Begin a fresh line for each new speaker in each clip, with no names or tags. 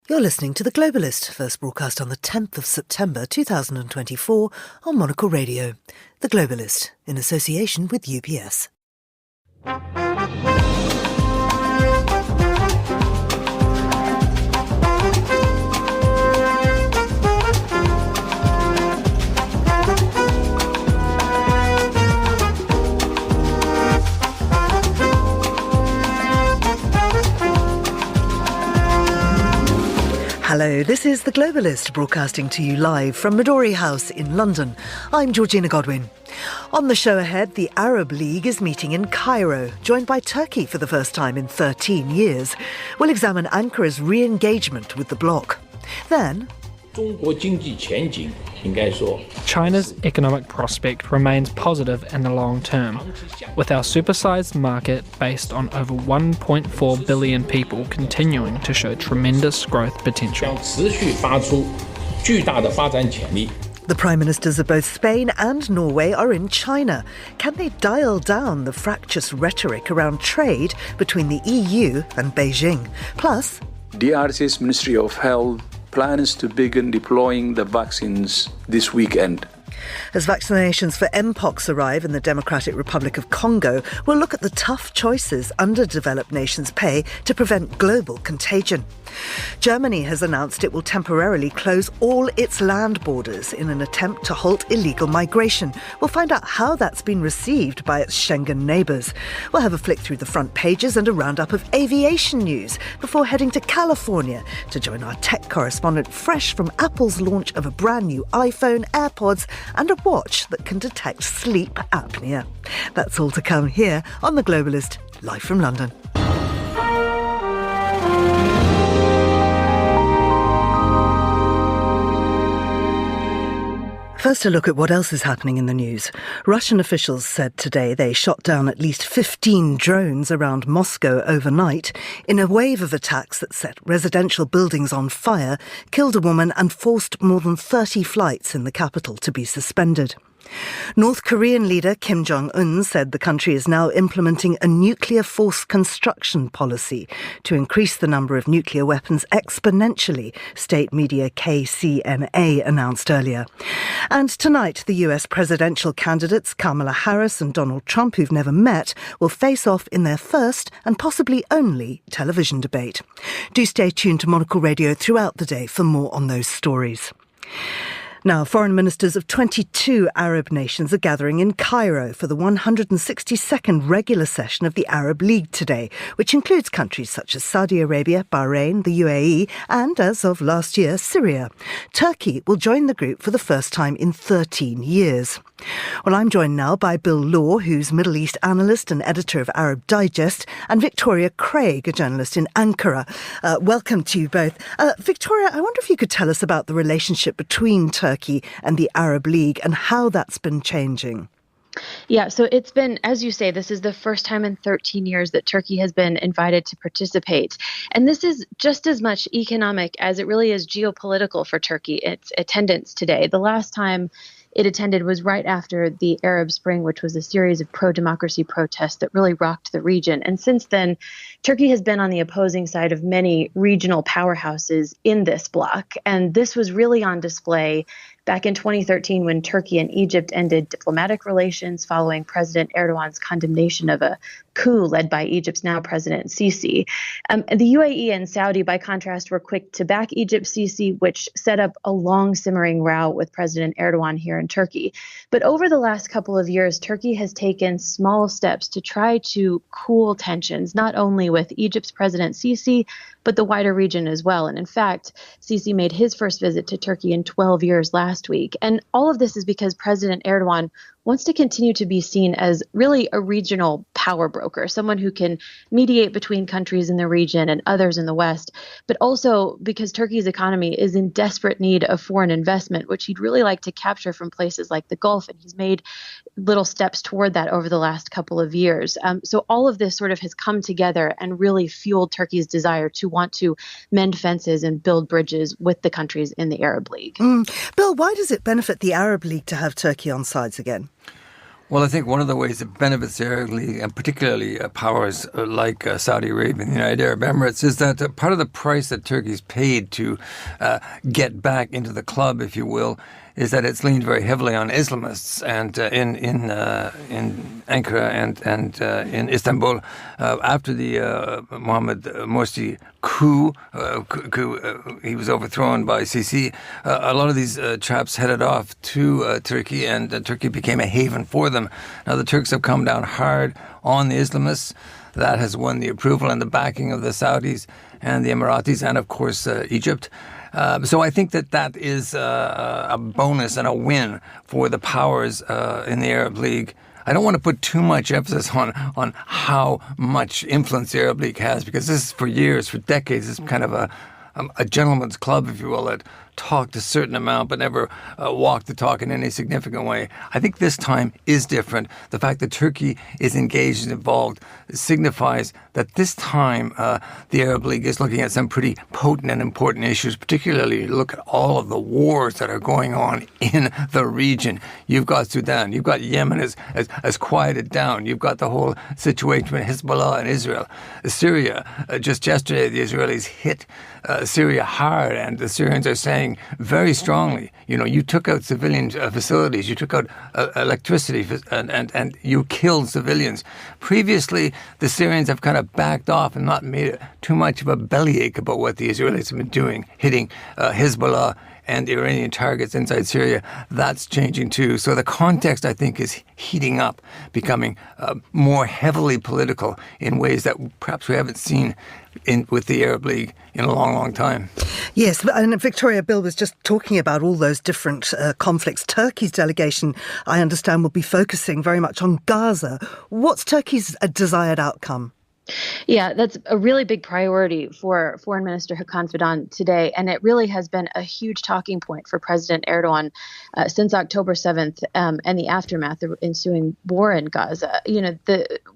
You're listening to The Globalist, first broadcast on the 10th of September 2024 on Monocle Radio. The Globalist, in association with UPS. Hello, this is The Globalist, broadcasting to you live from Midori House in London. I'm Georgina Godwin. On the show ahead, the Arab League is meeting in Cairo, joined by Turkey for the first time in 13 years. We'll examine Ankara's re-engagement with the bloc. Then,
China's economic prospect remains positive in the long term, with our supersized market based on over 1.4 billion people continuing to show tremendous growth potential.
The Prime Ministers of both Spain and Norway are in China. Can they dial down the fractious rhetoric around trade between the EU and Beijing? Plus,
DRC's Ministry of Health plans to begin deploying the vaccines this weekend.
As vaccinations for mpox arrive in the Democratic Republic of Congo, we'll look at the tough choices underdeveloped nations pay to prevent global contagion. Germany has announced it will temporarily close all its land borders in an attempt to halt illegal migration. We'll find out how that's been received by its Schengen neighbours. We'll have a flick through the front pages and a roundup of aviation news before heading to California to join our tech correspondent fresh from Apple's launch of a brand new iPhone, AirPods and a watch that can detect sleep apnea. That's all to come here on The Globalist, live from London. First, a look at what else is happening in the news. Russian officials said today they shot down at least 15 drones around Moscow overnight in a wave of attacks that set residential buildings on fire, killed a woman and forced more than 30 flights in the capital to be suspended. North Korean leader Kim Jong-un said the country is now implementing a nuclear force construction policy to increase the number of nuclear weapons exponentially, state media KCNA announced earlier. And tonight, the US presidential candidates Kamala Harris and Donald Trump, who've never met, will face off in their first and possibly only television debate. Do stay tuned to Monocle Radio throughout the day for more on those stories. Now, foreign ministers of 22 Arab nations are gathering in Cairo for the 162nd regular session of the Arab League today, which includes countries such as Saudi Arabia, Bahrain, the UAE, and, as of last year, Syria. Turkey will join the group for the first time in 13 years. Well, I'm joined now by Bill Law, who's Middle East analyst and editor of Arab Digest, and Victoria Craig, a journalist in Ankara. Welcome to you both. Victoria, I wonder if you could tell us about the relationship between Turkey and the Arab League and how that's been changing.
Yeah, so it's been, as you say, this is the first time in 13 years that Turkey has been invited to participate. And this is just as much economic as it really is geopolitical for Turkey, its attendance today. The last time it attended was right after the Arab Spring, which was a series of pro-democracy protests that really rocked the region. And since then, Turkey has been on the opposing side of many regional powerhouses in this bloc. And this was really on display back in 2013 when Turkey and Egypt ended diplomatic relations following President Erdogan's condemnation of a coup led by Egypt's now President Sisi. The UAE and Saudi, by contrast, were quick to back Egypt's Sisi, which set up a long simmering row with President Erdogan here in Turkey. But over the last couple of years, Turkey has taken small steps to try to cool tensions, not only with Egypt's President Sisi, but the wider region as well. And in fact, Sisi made his first visit to Turkey in 12 years last week. And all of this is because President Erdogan wants to continue to be seen as really a regional power broker, someone who can mediate between countries in the region and others in the West, but also because Turkey's economy is in desperate need of foreign investment, which he'd really like to capture from places like the Gulf. And he's made little steps toward that over the last couple of years. So all of this sort of has come together and really fueled Turkey's desire to want to mend fences and build bridges with the countries in the Arab League.
Bill, why does it benefit the Arab League to have Turkey on sides again?
Well, I think one of the ways it benefits the Arab League, and particularly powers like Saudi Arabia and the United Arab Emirates, is that part of the price that Turkey's paid to get back into the club, if you will, is that it's leaned very heavily on Islamists, and in Ankara and in Istanbul, after the Mohammed Morsi coup, he was overthrown by Sisi. A lot of these chaps headed off to Turkey, and Turkey became a haven for them. Now the Turks have come down hard on the Islamists. That has won the approval and the backing of the Saudis and the Emiratis, and of course Egypt. So I think that is a bonus and a win for the powers in the Arab League. I don't want to put too much emphasis on how much influence the Arab League has, because this is for years, for decades, it's kind of a gentleman's club, if you will, that talked a certain amount but never walked the talk in any significant way. I think this time is different. The fact that Turkey is engaged and involved signifies that this time the Arab League is looking at some pretty potent and important issues, particularly look at all of the wars that are going on in the region. You've got Sudan, you've got Yemen has quieted down, you've got the whole situation with Hezbollah and Israel. Syria, just yesterday the Israelis hit Syria hard, and the Syrians are saying very strongly, you took out civilian facilities, you took out electricity, and you killed civilians. Previously, the Syrians have kind of backed off and not made too much of a bellyache about what the Israelis have been doing, hitting Hezbollah and Iranian targets inside Syria. That's changing too. So the context, I think, is heating up, becoming more heavily political in ways that perhaps we haven't seen with the Arab League in a long, long time.
Yes, and Victoria, Bill was just talking about all those different conflicts. Turkey's delegation, I understand, will be focusing very much on Gaza. What's Turkey's desired outcome?
Yeah, that's a really big priority for Foreign Minister Hakan Fidan today, and it really has been a huge talking point for President Erdogan since October 7th and the aftermath of the ensuing war in Gaza.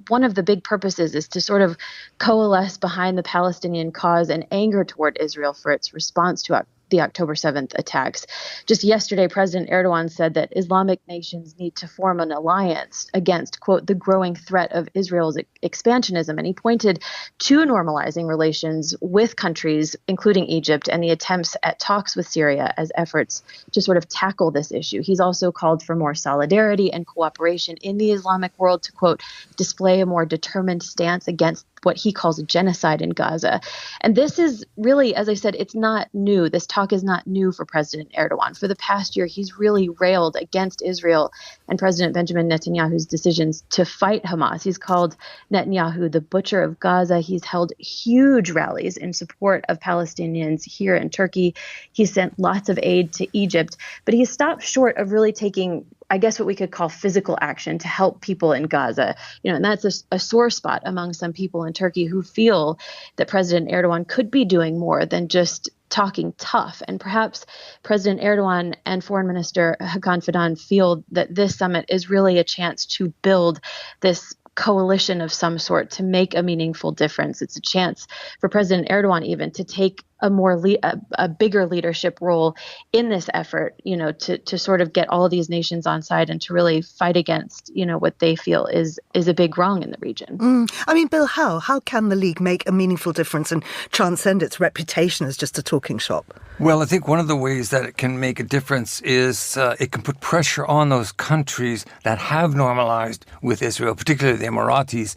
One of the big purposes is to sort of coalesce behind the Palestinian cause and anger toward Israel for its response to the October 7th attacks. Just yesterday, President Erdogan said that Islamic nations need to form an alliance against, quote, the growing threat of Israel's expansionism. And he pointed to normalizing relations with countries, including Egypt, and the attempts at talks with Syria as efforts to sort of tackle this issue. He's also called for more solidarity and cooperation in the Islamic world to, quote, display a more determined stance against what he calls a genocide in Gaza. And this is really, as I said, it's not new. This talk is not new for President Erdogan. For the past year, he's really railed against Israel and President Benjamin Netanyahu's decisions to fight Hamas. He's called Netanyahu the butcher of Gaza. He's held huge rallies in support of Palestinians here in Turkey. He sent lots of aid to Egypt, but he stopped short of really taking, I guess, what we could call physical action to help people in Gaza. And that's a sore spot among some people in Turkey who feel that President Erdogan could be doing more than just talking tough. And perhaps President Erdogan and Foreign Minister Hakan Fidan feel that this summit is really a chance to build this coalition of some sort to make a meaningful difference. It's a chance for President Erdogan even to take a bigger leadership role in this effort, to sort of get all of these nations on side and to really fight against, what they feel is a big wrong in the region.
I mean, Bill, how can the League make a meaningful difference and transcend its reputation as just a talking shop?
Well, I think one of the ways that it can make a difference is it can put pressure on those countries that have normalized with Israel, particularly the Emiratis,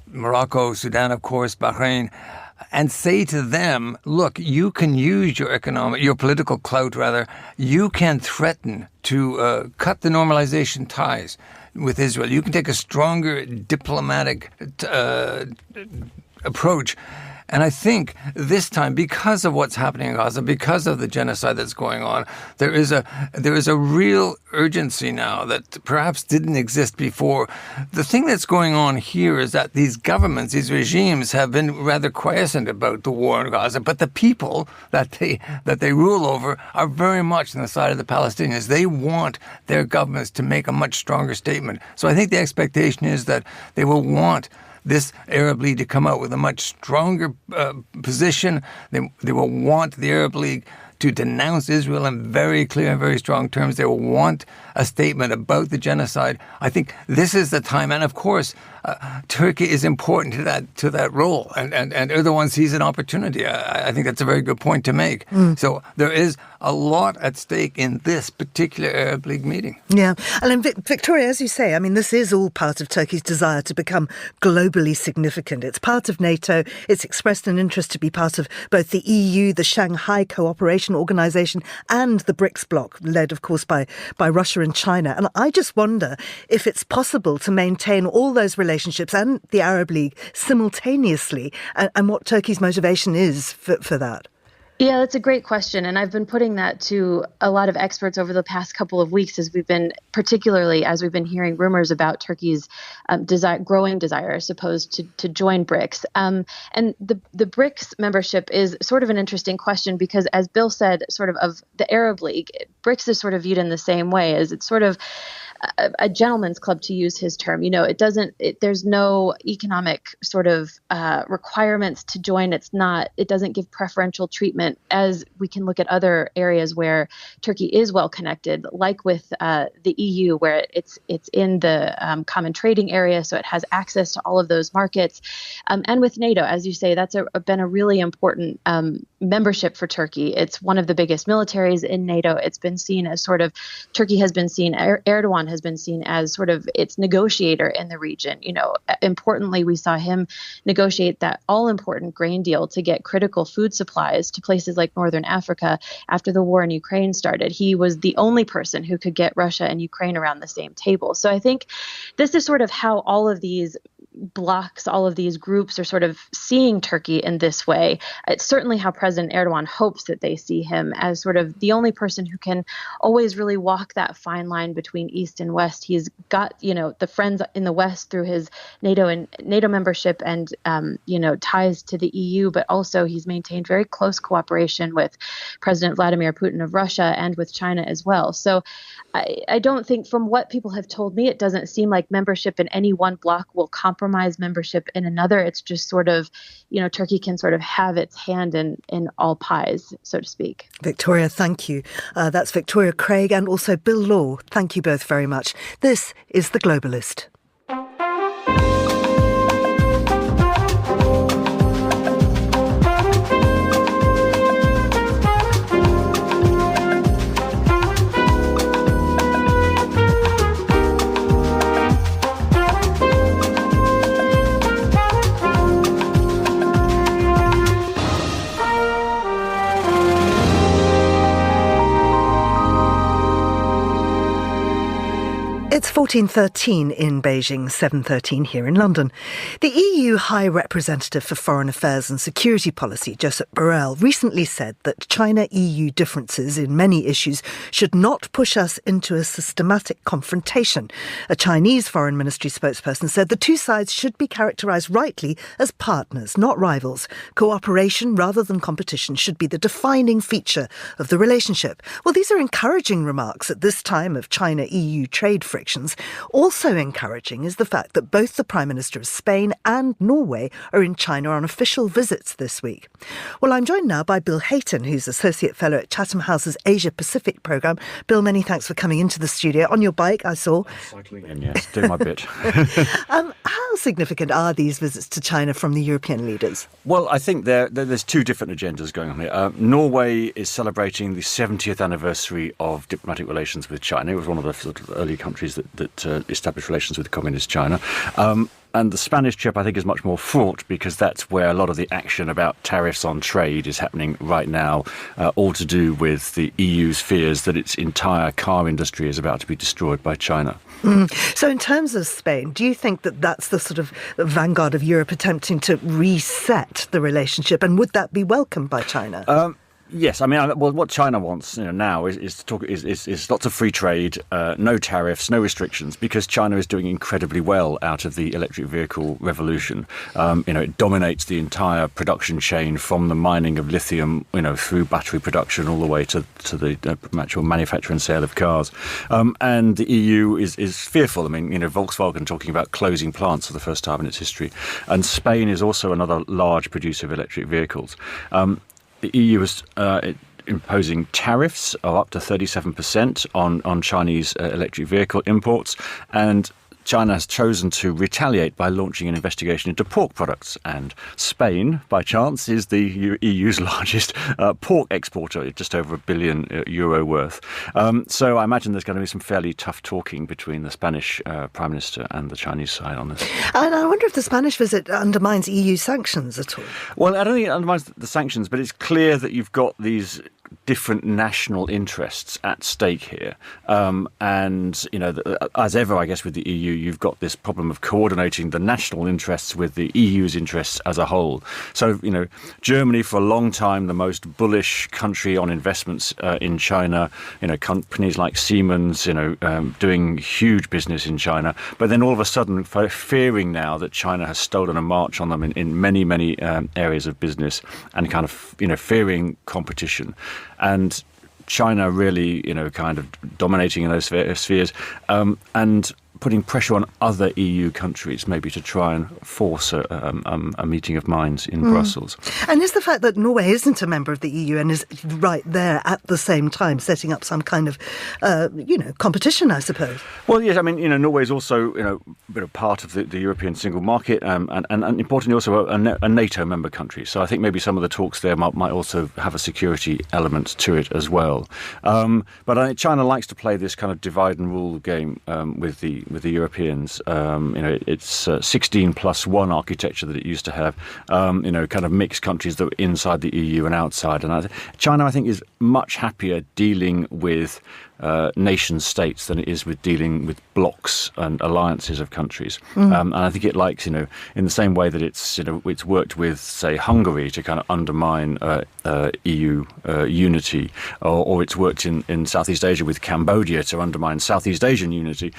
Morocco, Sudan, of course, Bahrain, and say to them, look, you can use your political clout, you can threaten to cut the normalization ties with Israel. You can take a stronger diplomatic approach. And I think this time, because of what's happening in Gaza, because of the genocide that's going on, there is a real urgency now that perhaps didn't exist before. The thing that's going on here is that these governments, these regimes, have been rather quiescent about the war in Gaza, but the people that they rule over are very much on the side of the Palestinians. They want their governments to make a much stronger statement. So I think the expectation is that they will want this Arab League to come out with a much stronger position. They will want the Arab League to denounce Israel in very clear and very strong terms. They want a statement about the genocide. I think this is the time, and of course, Turkey is important to that role, and Erdogan sees an opportunity. I think that's a very good point to make. So there is a lot at stake in this particular Arab League meeting.
Yeah. And Victoria, as you say, I mean, this is all part of Turkey's desire to become globally significant. It's part of NATO. It's expressed an interest to be part of both the EU, the Shanghai Cooperation Organization, and the BRICS bloc, led, of course, by Russia and China. And I just wonder if it's possible to maintain all those relationships and the Arab League simultaneously, and what Turkey's motivation is for that.
Yeah, that's a great question. And I've been putting that to a lot of experts over the past couple of weeks as we've been hearing rumors about Turkey's growing desire, I suppose, to join BRICS. And the BRICS membership is sort of an interesting question because, as Bill said, sort of the Arab League, BRICS is sort of viewed in the same way as it's sort of a gentleman's club, to use his term. You know, there's no economic sort of requirements to join. It doesn't give preferential treatment, as we can look at other areas where Turkey is well connected, like with the EU, where it's in the common trading area, so it has access to all of those markets. And with NATO, as you say, that's been a really important membership for Turkey. It's one of the biggest militaries in NATO. It's been seen as Turkey has been seen, Erdogan has been seen as sort of its negotiator in the region. You know, importantly, we saw him negotiate that all-important grain deal to get critical food supplies to places like Northern Africa after the war in Ukraine started. He was the only person who could get Russia and Ukraine around the same table. So I think this is sort of how all of these blocks, all of these groups are sort of seeing Turkey in this way. It's certainly how President Erdogan hopes that they see him, as sort of the only person who can always really walk that fine line between East and West. He's got, you know, the friends in the West through his NATO membership and, ties to the EU, but also he's maintained very close cooperation with President Vladimir Putin of Russia and with China as well. So I don't think, from what people have told me, it doesn't seem like membership in any one bloc will compromise membership in another. It's just sort of, you know, Turkey can sort of have its hand in all pies, so to speak.
Victoria, thank you. That's Victoria Craig and also Bill Law. Thank you both very much. This is The Globalist. It's 14:13 in Beijing, 7:13 here in London. The EU High Representative for Foreign Affairs and Security Policy, Josep Borrell, recently said that China-EU differences in many issues should not push us into a systematic confrontation. A Chinese Foreign Ministry spokesperson said the two sides should be characterised rightly as partners, not rivals. Cooperation rather than competition should be the defining feature of the relationship. Well, these are encouraging remarks at this time of China-EU trade friction. Also encouraging is the fact that both the Prime Minister of Spain and Norway are in China on official visits this week. Well, I'm joined now by Bill Hayton, who's Associate Fellow at Chatham House's Asia Pacific programme. Bill, many thanks for coming into the studio. On your bike, I saw.
Cycling in, yes, doing my bit.
How significant are these visits to China from the European leaders?
Well, I think there's two different agendas going on here. Norway is celebrating the 70th anniversary of diplomatic relations with China. It was one of the sort of early countries that established relations with communist China. And the Spanish trip, I think, is much more fraught because that's where a lot of the action about tariffs on trade is happening right now, all to do with the EU's fears that its entire car industry is about to be destroyed by China.
So in terms of Spain, do you think that that's the sort of vanguard of Europe attempting to reset the relationship, and would that be welcomed by China?
Yes, I mean, well, what China wants now is lots of free trade, no tariffs, no restrictions, because China is doing incredibly well out of the electric vehicle revolution. It dominates the entire production chain from the mining of lithium, through battery production all the way to the actual manufacture and sale of cars. And the EU is fearful. I mean, Volkswagen talking about closing plants for the first time in its history, and Spain is also another large producer of electric vehicles. The EU imposing tariffs of up to 37% on Chinese electric vehicle imports, and China has chosen to retaliate by launching an investigation into pork products. And Spain, by chance, is the EU's largest pork exporter, just over €1 billion worth. So I imagine there's going to be some fairly tough talking between the Spanish Prime Minister and the Chinese side on this.
And I wonder if the Spanish visit undermines EU sanctions at all.
Well, I don't think it undermines the sanctions, but it's clear that you've got these different national interests at stake here. And, as ever, I guess, with the EU, you've got this problem of coordinating the national interests with the EU's interests as a whole. So, Germany, for a long time, the most bullish country on investments in China, companies like Siemens, doing huge business in China. But then all of a sudden, fearing now that China has stolen a march on them in many, many areas of business, and kind of, fearing competition. And China really, kind of dominating in those spheres, and putting pressure on other EU countries, maybe to try and force a meeting of minds in Brussels.
And is the fact that Norway isn't a member of the EU and is right there at the same time setting up some kind of, competition, I suppose?
Well, yes, I mean, Norway is also, part of the European single market, and importantly also a NATO member country. So I think maybe some of the talks there might also have a security element to it as well. But I think China likes to play this kind of divide and rule game with the Europeans. It's 16+1 architecture that it used to have, kind of mixed countries that were inside the EU and outside. And China, I think, is much happier dealing with nation states than it is with dealing with blocs and alliances of countries. And I think it likes, in the same way that it's worked with, say, Hungary to kind of undermine EU unity, or it's worked in Southeast Asia with Cambodia to undermine Southeast Asian unity.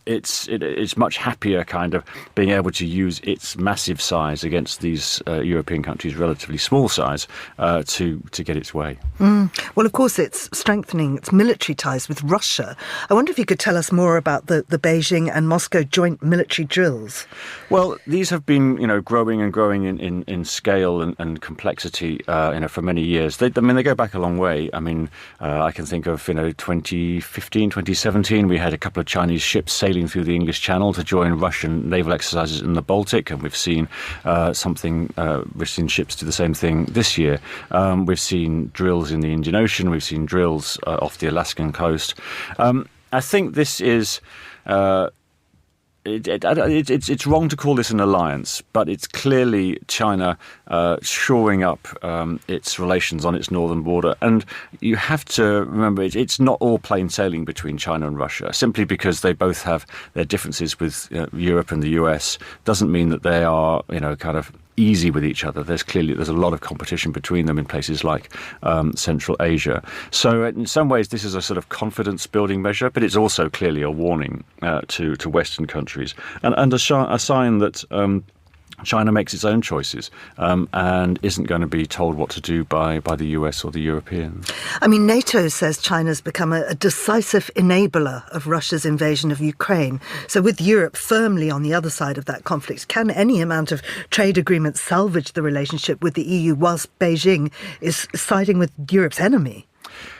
It's much happier kind of being able to use its massive size against these European countries' relatively small size to get its way.
Well, of course, it's strengthening its military ties with Russia. I wonder if you could tell us more about the Beijing and Moscow joint military drills.
Well, these have been, growing and growing in scale and complexity, for many years. They go back a long way. I mean, I can think of, 2015, 2017, we had a couple of Chinese ships sailing through the English Channel to join Russian naval exercises in the Baltic, and we've seen Russian ships do the same thing this year. We've seen drills in the Indian Ocean. We've seen drills off the Alaskan coast. I think this is... It's wrong to call this an alliance, but it's clearly China shoring up its relations on its northern border. And you have to remember, it's not all plain sailing between China and Russia. Simply because they both have their differences with Europe and the US doesn't mean that they are, kind of easy with each other. There's a lot of competition between them in places like Central Asia. So in some ways, this is a sort of confidence-building measure, but it's also clearly a warning to Western countries and a sign that China makes its own choices and isn't going to be told what to do by the US or the Europeans.
I mean, NATO says China's become a decisive enabler of Russia's invasion of Ukraine. So with Europe firmly on the other side of that conflict, can any amount of trade agreement salvage the relationship with the EU whilst Beijing is siding with Europe's enemy?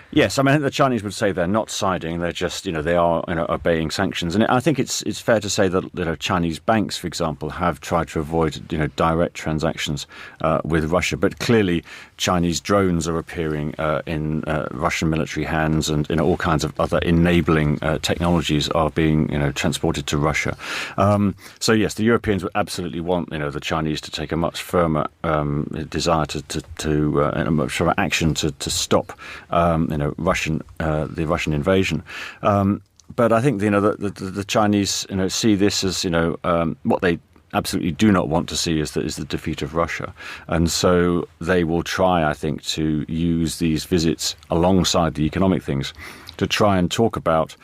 Yes, I mean, I think the Chinese would say they're not siding; they're just, they are, obeying sanctions. And I think it's fair to say that, Chinese banks, for example, have tried to avoid, direct transactions with Russia. But clearly, Chinese drones are appearing in Russian military hands, and all kinds of other enabling technologies are being, transported to Russia. So yes, the Europeans would absolutely want, the Chinese to take a much firmer desire to much firmer action to stop, the Russian invasion. But I think the Chinese see this as what they absolutely do not want to see is the defeat of Russia, and so they will try, I think, to use these visits alongside the economic things to try and talk about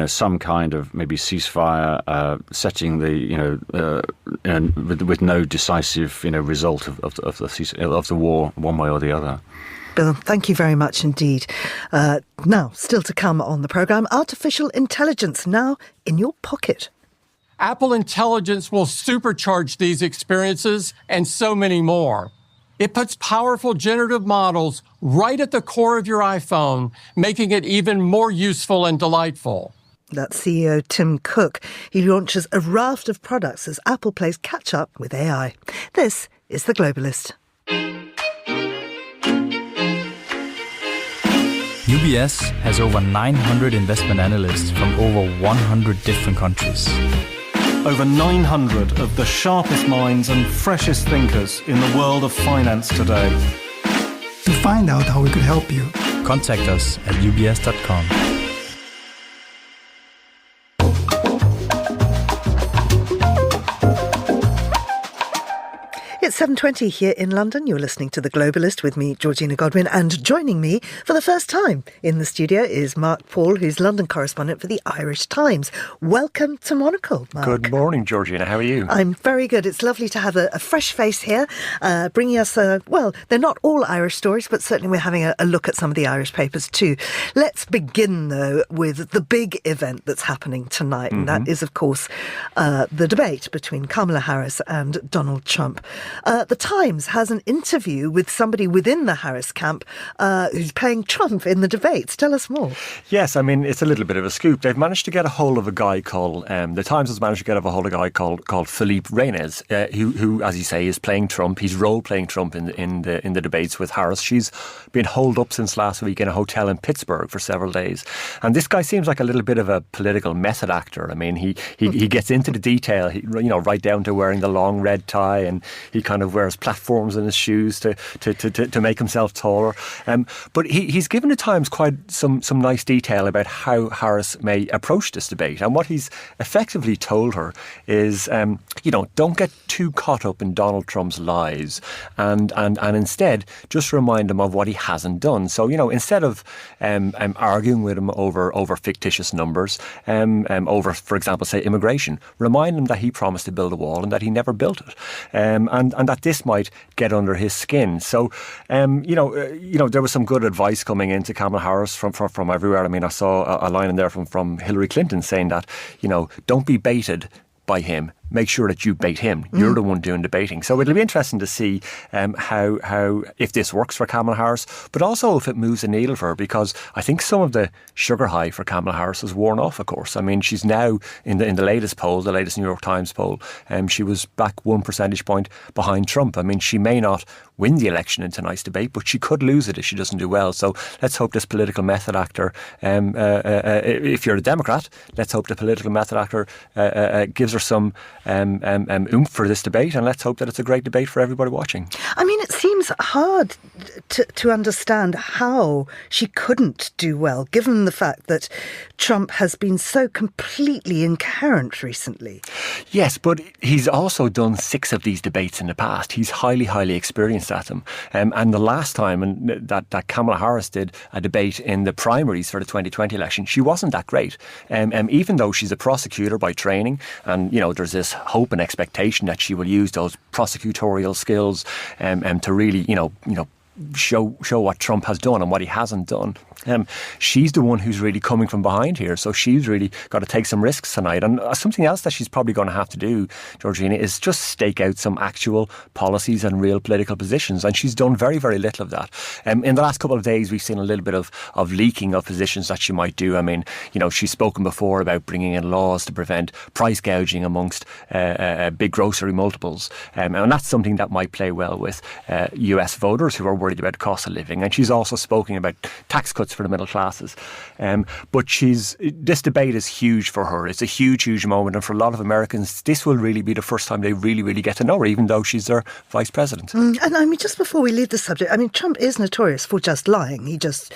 some kind of maybe ceasefire, setting with no decisive result of the war one way or the other.
Bill, thank you very much indeed. Now, still to come on the programme, artificial intelligence now in your pocket.
Apple Intelligence will supercharge these experiences and so many more. It puts powerful generative models right at the core of your iPhone, making it even more useful and delightful.
That's CEO Tim Cook. He launches a raft of products as Apple plays catch-up with AI. This is The Globalist.
UBS has over 900 investment analysts from over 100 different countries.
Over 900 of the sharpest minds and freshest thinkers in the world of finance today.
To find out how we could help you,
contact us at ubs.com.
It's 7:20 here in London. You're listening to The Globalist with me, Georgina Godwin, and joining me for the first time in the studio is Mark Paul, who's London correspondent for the Irish Times. Welcome to Monocle, Mark.
Good morning, Georgina. How are you?
I'm very good. It's lovely to have a fresh face here, bringing us, well, they're not all Irish stories, but certainly we're having a look at some of the Irish papers too. Let's begin, though, with the big event that's happening tonight, and that is, of course, the debate between Kamala Harris and Donald Trump. The Times has an interview with somebody within the Harris camp who's playing Trump in the debates. Tell us more.
Yes, I mean, it's a little bit of a scoop. They've managed to get a hold of a guy called, the Times has managed to get a hold of a guy called Philippe Reines, who, as you say, is playing Trump. He's role-playing Trump in the debates with Harris. She's been holed up since last week in a hotel in Pittsburgh for several days. And this guy seems like a little bit of a political method actor. I mean, he gets into the detail, right down to wearing the long red tie, and he kind of wears platforms in his shoes to make himself taller. But he's given the Times quite some nice detail about how Harris may approach this debate. And what he's effectively told her is, don't get too caught up in Donald Trump's lies, and instead just remind him of what he hasn't done. So, instead of arguing with him over fictitious numbers, over, for example, say immigration, remind him that he promised to build a wall and that he never built it, and that this might get under his skin. So, there was some good advice coming into Kamala Harris from everywhere. I mean, I saw a line in there from Hillary Clinton saying that, don't be baited by him. Make sure that you bait him. You're the one doing the baiting. So it'll be interesting to see how if this works for Kamala Harris, but also if it moves the needle for her, because I think some of the sugar high for Kamala Harris has worn off, of course. I mean, she's now in the latest poll, the latest New York Times poll, she was back 1 percentage point behind Trump. I mean, she may not win the election in tonight's debate, but she could lose it if she doesn't do well. So let's hope this political method actor, if you're a Democrat, let's hope the political method actor gives her some oomph for this debate, and let's hope that it's a great debate for everybody watching.
I mean, it seems hard to understand how she couldn't do well, given the fact that Trump has been so completely incoherent recently.
Yes, but he's also done 6 of these debates in the past. He's highly experienced at them. And the last time that Kamala Harris did a debate in the primaries for the 2020 election, she wasn't that great. Even though she's a prosecutor by training, and, there's this hope and expectation that she will use those prosecutorial skills to really, show what Trump has done and what he hasn't done. She's the one who's really coming from behind here, so she's really got to take some risks tonight. And something else that she's probably going to have to do, Georgina, is just stake out some actual policies and real political positions, and she's done very little of that. In the last couple of days, we've seen a little bit of leaking of positions that she might do. I mean, she's spoken before about bringing in laws to prevent price gouging amongst big grocery multiples, and that's something that might play well with US voters who are worried about the cost of living. And she's also spoken about tax cuts for the middle classes. But this debate is huge for her. It's a huge moment. And for a lot of Americans, this will really be the first time they really get to know her, even though she's their vice president.
And I mean, just before we leave the subject, I mean, Trump is notorious for just lying. He just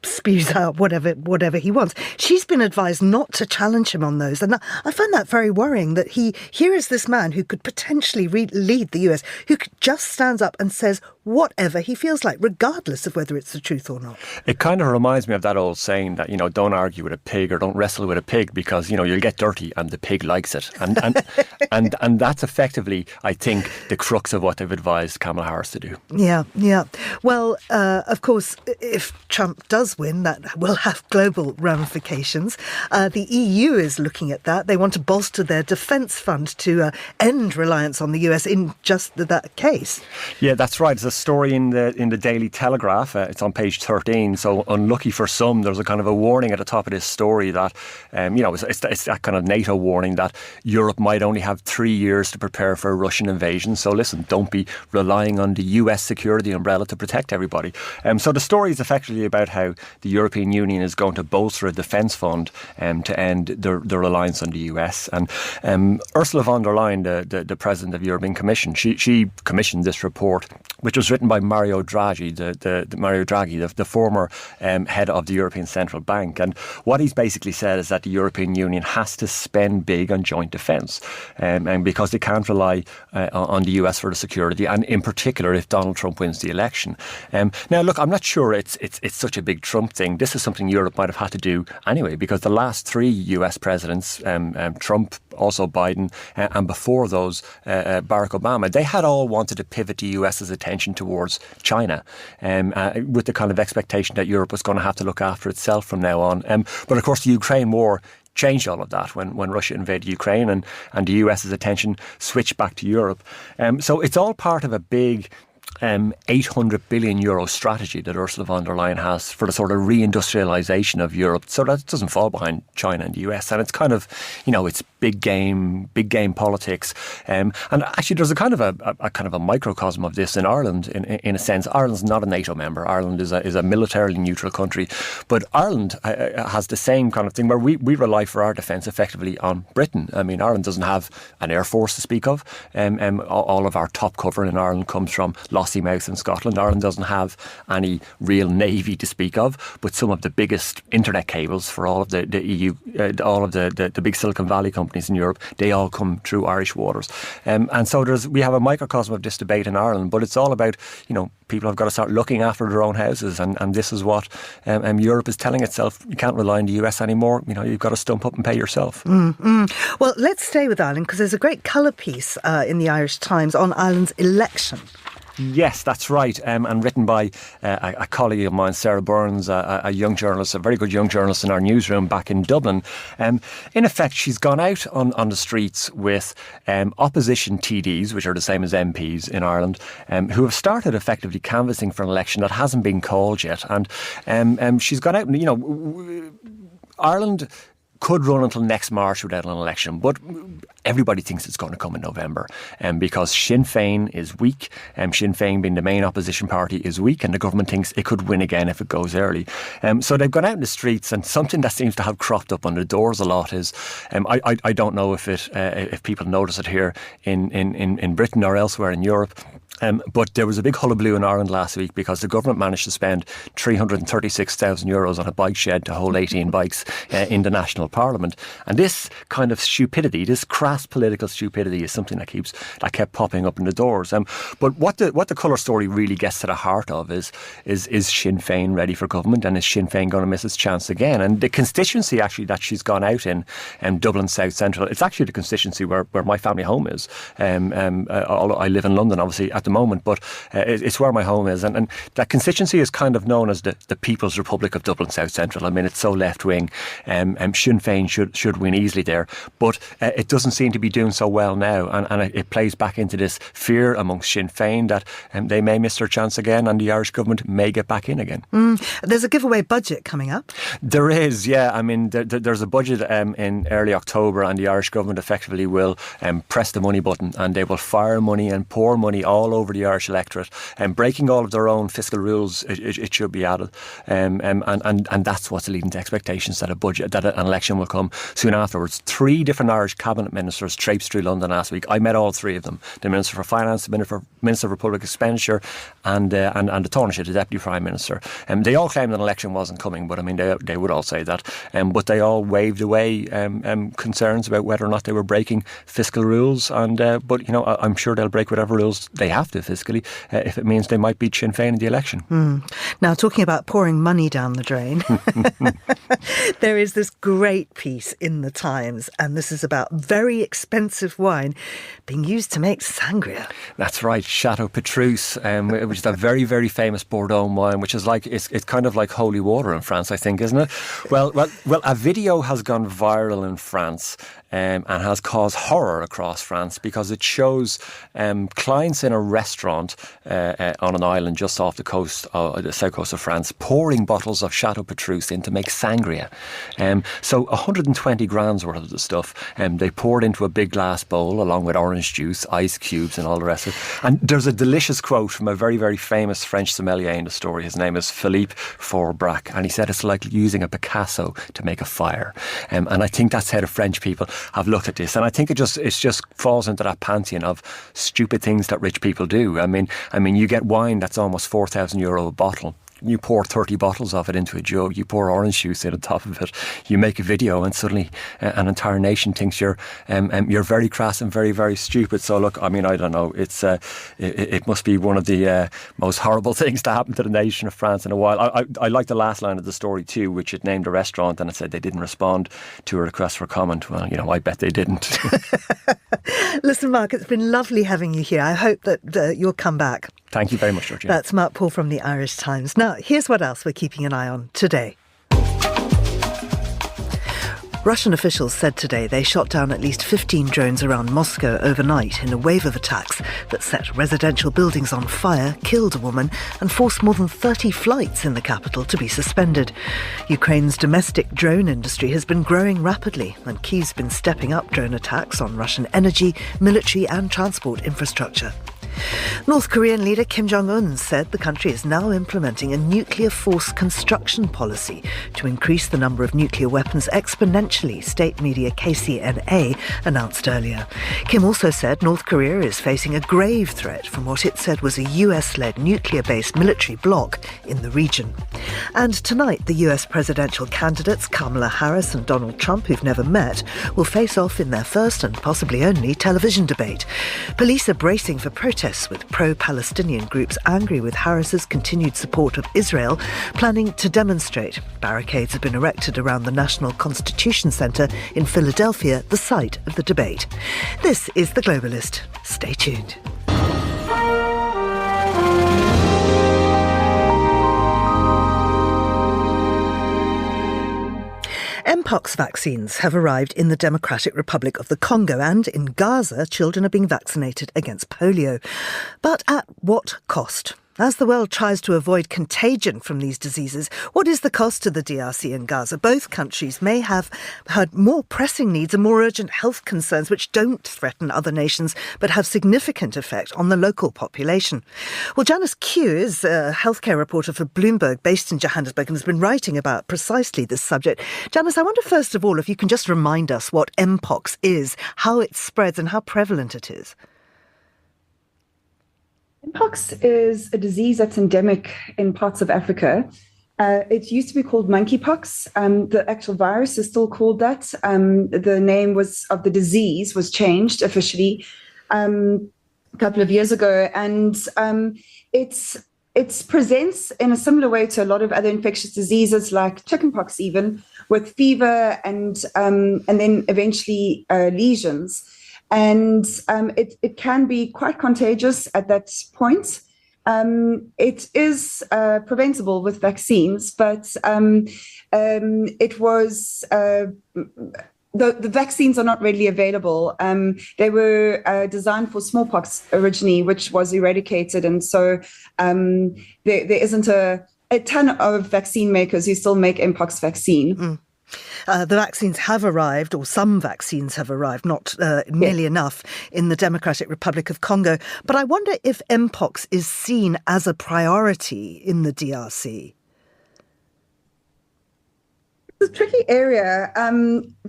spews out whatever he wants. She's been advised not to challenge him on those. And I find that very worrying, that here is this man who could potentially lead the US, who just stands up and says whatever whatever he feels like, regardless of whether it's the truth or not.
It kind of reminds me of that old saying that, don't argue with a pig or don't wrestle with a pig because, you'll get dirty and the pig likes it. And that's effectively, I think, the crux of what they've advised Kamala Harris to do.
Yeah. Well, of course, if Trump does win, that will have global ramifications. The EU is looking at that. They want to bolster their defence fund to end reliance on the US in just that case.
Yeah, that's right. There's a story in the Daily Telegraph. It's on page 13. So unlucky for some, there's a kind of a warning at the top of this story that, it's that kind of NATO warning that Europe might only have 3 years to prepare for a Russian invasion. So listen, don't be relying on the US security umbrella to protect everybody. So the story is effectively about how the European Union is going to bolster a defence fund to end the reliance on the US. And Ursula von der Leyen, the president of the European Commission, she commissioned this report, which was written by Mario Draghi, the former head of the European Central Bank. And what he's basically said is that the European Union has to spend big on joint defence, and because they can't rely on the US for the security, and in particular if Donald Trump wins the election. Now, look, I'm not sure it's such a big Trump thing. This is something Europe might have had to do anyway, because the last 3 US presidents, Trump, also Biden, and before those, Barack Obama, they had all wanted to pivot the US's attention towards China, with the kind of expectation that Europe was going to have to look after itself from now on. But of course, the Ukraine war changed all of that when Russia invaded Ukraine and the US's attention switched back to Europe. So it's all part of a big €800 billion strategy that Ursula von der Leyen has for the sort of reindustrialisation of Europe, so that it doesn't fall behind China and the US. And it's kind of, it's big game politics. And actually, there's a kind of a microcosm of this in Ireland. In a sense, Ireland's not a NATO member. Ireland is a militarily neutral country, but Ireland has the same kind of thing where we rely for our defence effectively on Britain. I mean, Ireland doesn't have an air force to speak of. All of our top cover in Ireland comes from Lossiemouth in Scotland. Ireland doesn't have any real navy to speak of, but some of the biggest internet cables for all of the EU, all of the big Silicon Valley companies in Europe, they all come through Irish waters. And so we have a microcosm of this debate in Ireland, but it's all about, people have got to start looking after their own houses, and this is what Europe is telling itself. You can't rely on the US anymore. You've got to stump up and pay yourself.
Well, let's stay with Ireland, because there's a great colour piece in the Irish Times on Ireland's election.
Yes, that's right, and written by a colleague of mine, Sarah Burns, a young journalist, a very good young journalist in our newsroom back in Dublin. In effect, she's gone out on the streets with opposition TDs, which are the same as MPs in Ireland, who have started effectively canvassing for an election that hasn't been called yet. And she's gone out, Ireland could run until next March without an election, but everybody thinks it's going to come in November, because Sinn Féin is weak, Sinn Féin being the main opposition party is weak, and the government thinks it could win again if it goes early. So they've gone out in the streets, and something that seems to have cropped up on the doors a lot is, I don't know if people notice it here in Britain or elsewhere in Europe, but there was a big hullabaloo in Ireland last week because the government managed to spend €336,000 on a bike shed to hold 18 bikes in the National Parliament. And this kind of stupidity, this crass political stupidity, is something that kept popping up in the doors. But what the colour story really gets to the heart of is Sinn Féin ready for government, and is Sinn Féin going to miss its chance again? And the constituency actually that she's gone out in, Dublin South Central, it's actually the constituency where my family home is. I live in London, obviously, at the moment, but it's where my home is, and that constituency is kind of known as the People's Republic of Dublin South Central. I mean, it's so left wing. Sinn Féin should win easily there, but it doesn't seem to be doing so well now, and it plays back into this fear amongst Sinn Féin that they may miss their chance again, and the Irish government may get back in again.
There's a giveaway budget coming up.
There is, yeah. I mean, there's a budget in early October, and the Irish government effectively will press the money button, and they will fire money and pour money all over the Irish electorate, and breaking all of their own fiscal rules, it should be added, and that's what's leading to expectations that an election will come soon afterwards. 3 different Irish cabinet ministers traipsed through London last week. I met all 3 of them: the Minister for Finance, the Minister for Public Expenditure, and the Taoiseach, the Deputy Prime Minister. They all claimed an election wasn't coming, but I mean they would all say that. But they all waved away concerns about whether or not they were breaking fiscal rules. But I'm sure they'll break whatever rules they have have to fiscally if it means they might beat Sinn Féin in the election.
Now, talking about pouring money down the drain, there is this great piece in the Times, and this is about very expensive wine being used to make sangria.
That's right, Chateau Petrus, which is a very, very famous Bordeaux wine, which is like it's kind of like holy water in France, I think, isn't it? Well, a video has gone viral in France and has caused horror across France because it shows clients in a restaurant on an island just off the south coast of France pouring bottles of Chateau Petrus in to make sangria. So 120 grams worth of the stuff they poured into a big glass bowl along with orange juice, ice cubes and all the rest of it. And there's a delicious quote from a very, very famous French sommelier in the story. His name is Philippe Forbrac, and he said it's like using a Picasso to make a fire. And I think that's how the French people have looked at this. And I think it just falls into that pantheon of stupid things that rich people do. I mean, you get wine that's almost €4,000 a bottle. You pour 30 bottles of it into a jug, you pour orange juice in on top of it, you make a video, and suddenly an entire nation thinks you're very crass and very, very stupid. So look, I mean, I don't know, it must be one of the most horrible things to happen to the nation of France in a while. I like the last line of the story too, which it named a restaurant and it said they didn't respond to a request for comment. Well, I bet they didn't.
Listen, Mark, it's been lovely having you here. I hope that you'll come back.
Thank you very much, Georgina.
That's Mark Paul from the Irish Times. Now, here's what else we're keeping an eye on today. Russian officials said today they shot down at least 15 drones around Moscow overnight in a wave of attacks that set residential buildings on fire, killed a woman and forced more than 30 flights in the capital to be suspended. Ukraine's domestic drone industry has been growing rapidly, and Kyiv's been stepping up drone attacks on Russian energy, military and transport infrastructure. North Korean leader Kim Jong-un said the country is now implementing a nuclear force construction policy to increase the number of nuclear weapons exponentially, state media KCNA announced earlier. Kim also said North Korea is facing a grave threat from what it said was a US-led nuclear-based military bloc in the region. And tonight, the US presidential candidates Kamala Harris and Donald Trump, who've never met, will face off in their first and possibly only television debate. Police are bracing for protests, with pro-Palestinian groups angry with Harris's continued support of Israel, planning to demonstrate. Barricades have been erected around the National Constitution Centre in Philadelphia, the site of the debate. This is The Globalist. Stay tuned. Mpox vaccines have arrived in the Democratic Republic of the Congo, and in Gaza, children are being vaccinated against polio. But at what cost? As the world tries to avoid contagion from these diseases, what is the cost to the DRC and Gaza? Both countries may have had more pressing needs and more urgent health concerns which don't threaten other nations but have significant effect on the local population. Well, Janice Q is a healthcare reporter for Bloomberg based in Johannesburg and has been writing about precisely this subject. Janice, I wonder first of all if you can just remind us what mpox is, how it spreads and how prevalent it is.
Mpox is a disease that's endemic in parts of Africa. It used to be called monkeypox. The actual virus is still called that. The name of the disease was changed officially a couple of years ago, and it presents in a similar way to a lot of other infectious diseases like chickenpox, even with fever and then eventually lesions. And it can be quite contagious at that point. It is preventable with vaccines, but it was the vaccines are not readily available. They were designed for smallpox originally, which was eradicated, and so there isn't a ton of vaccine makers who still make mpox vaccine.
Mm. The vaccines have arrived, or some vaccines have arrived, not nearly enough, in the Democratic Republic of Congo. But I wonder if mpox is seen as a priority in the DRC.
It's a tricky area.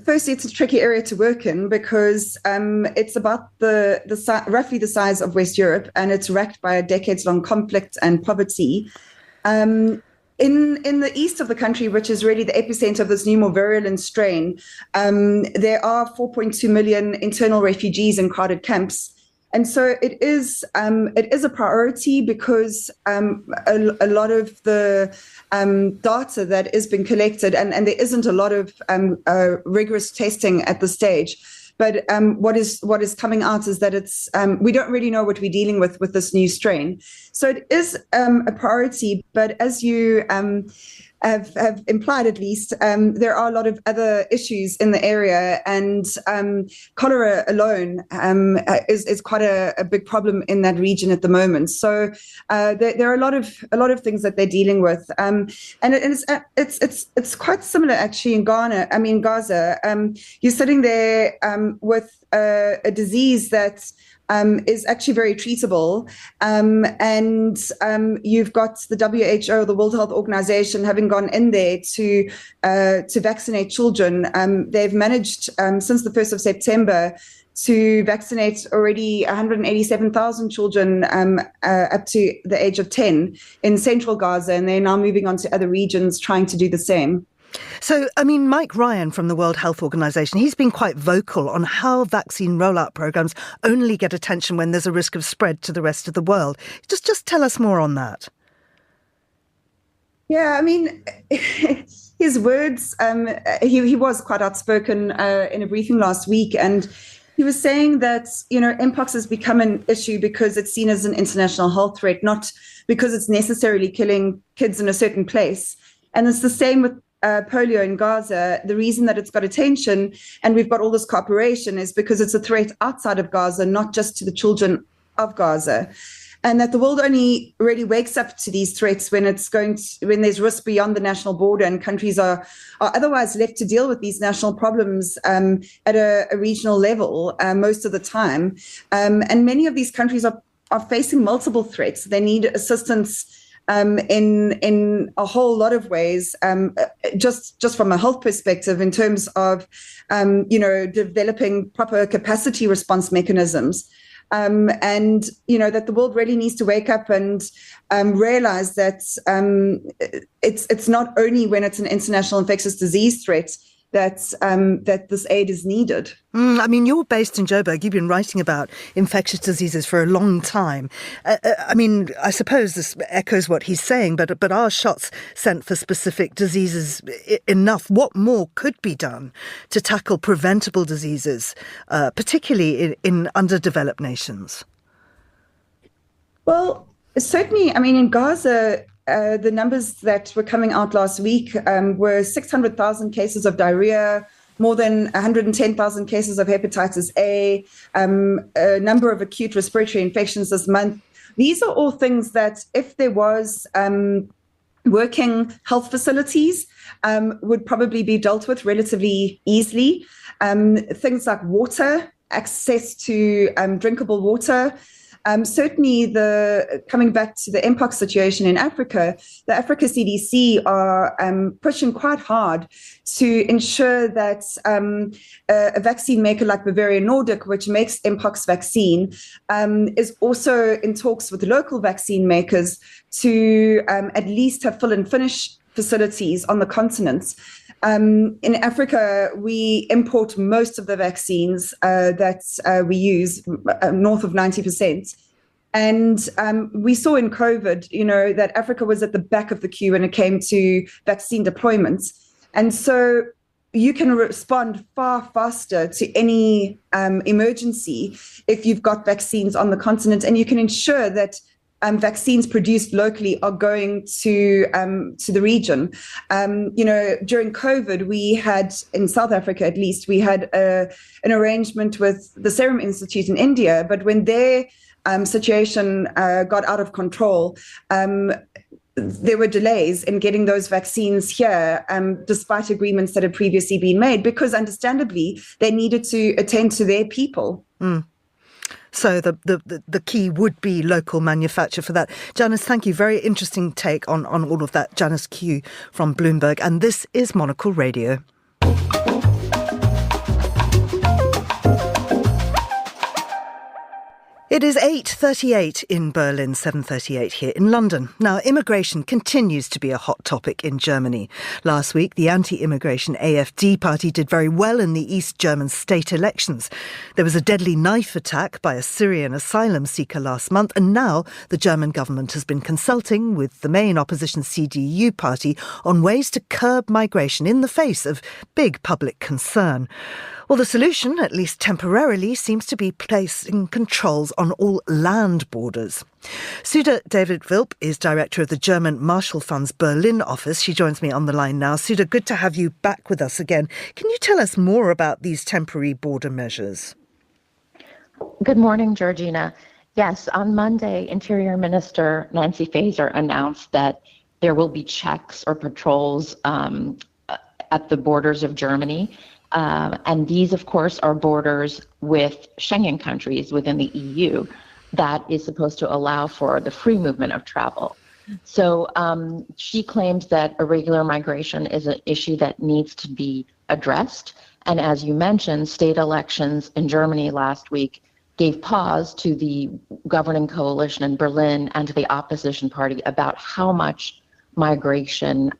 Firstly, it's a tricky area to work in because it's about roughly the size of West Europe, and it's racked by a decades-long conflict and poverty. In the east of the country, which is really the epicenter of this new, more virulent strain, there are 4.2 million internal refugees in crowded camps. And so it is a priority because a lot of the data that is being collected, and there isn't a lot of rigorous testing at this stage. But what is coming out is that it's we don't really know what we're dealing with this new strain. So it is a priority. But as you have implied, at least, there are a lot of other issues in the area, and cholera alone is quite a big problem in that region at the moment. So there are a lot of things that they're dealing with, and it's quite similar actually in Gaza. You're sitting there with a disease that is actually very treatable. And you've got the WHO, the World Health Organization, having gone in there to vaccinate children. They've managed, since the 1st of September, to vaccinate already 187,000 children up to the age of 10 in central Gaza, and they're now moving on to other regions trying to do the same.
So, Mike Ryan from the World Health Organization, he's been quite vocal on how vaccine rollout programs only get attention when there's a risk of spread to the rest of the world. Just tell us more on that.
Yeah, his words, he was quite outspoken in a briefing last week, and he was saying that, mpox has become an issue because it's seen as an international health threat, not because it's necessarily killing kids in a certain place. And it's the same with polio in Gaza. The reason that it's got attention and we've got all this cooperation is because it's a threat outside of Gaza, not just to the children of Gaza. And that the world only really wakes up to these threats when when there's risk beyond the national border, and countries are otherwise left to deal with these national problems at a regional level most of the time. And many of these countries are facing multiple threats. They need assistance in a whole lot of ways, just from a health perspective, in terms of, developing proper capacity response mechanisms. And, that the world really needs to wake up and realize that it's not only when it's an international infectious disease threat that this aid is needed.
You're based in Joburg. You've been writing about infectious diseases for a long time. I suppose this echoes what he's saying, but are shots sent for specific diseases enough? What more could be done to tackle preventable diseases, particularly in underdeveloped nations?
Well, certainly, in Gaza, the numbers that were coming out last week were 600,000 cases of diarrhea, more than 110,000 cases of hepatitis A, a number of acute respiratory infections this month. These are all things that, if there was working health facilities, would probably be dealt with relatively easily. Things like water, access to drinkable water. Certainly, coming back to the mpox situation in Africa, the Africa CDC are pushing quite hard to ensure that a vaccine maker like Bavarian Nordic, which makes mpox vaccine, is also in talks with local vaccine makers to at least have fill and finish facilities on the continent. In Africa, we import most of the vaccines that we use, north of 90%. And we saw in COVID, that Africa was at the back of the queue when it came to vaccine deployments. And so you can respond far faster to any emergency if you've got vaccines on the continent, and you can ensure that vaccines produced locally are going to the region. During COVID, we had, in South Africa at least, we had an arrangement with the Serum Institute in India. But when their situation got out of control, there were delays in getting those vaccines here, despite agreements that had previously been made, because understandably, they needed to attend to their people.
So the key would be local manufacture for that. Janice, thank you. Very interesting take on all of that. Janice Q from Bloomberg. And this is Monocle Radio. It is 8:38 in Berlin, 7:38 here in London. Now, immigration continues to be a hot topic in Germany. Last week, the anti-immigration AfD party did very well in the East German state elections. There was a deadly knife attack by a Syrian asylum seeker last month, and now the German government has been consulting with the main opposition CDU party on ways to curb migration in the face of big public concern. Well, the solution, at least temporarily, seems to be placing controls on all land borders. Suda David Wilp is director of the German Marshall Fund's Berlin office. She joins me on the line now. Suda, good to have you back with us again. Can you tell us more about these temporary border measures?
Good morning, Georgina. Yes, on Monday, Interior Minister Nancy Faeser announced that there will be checks or patrols at the borders of Germany. And these, of course, are borders with Schengen countries within the EU that is supposed to allow for the free movement of travel. So she claims that irregular migration is an issue that needs to be addressed. And as you mentioned, state elections in Germany last week gave pause to the governing coalition in Berlin and to the opposition party about how much migration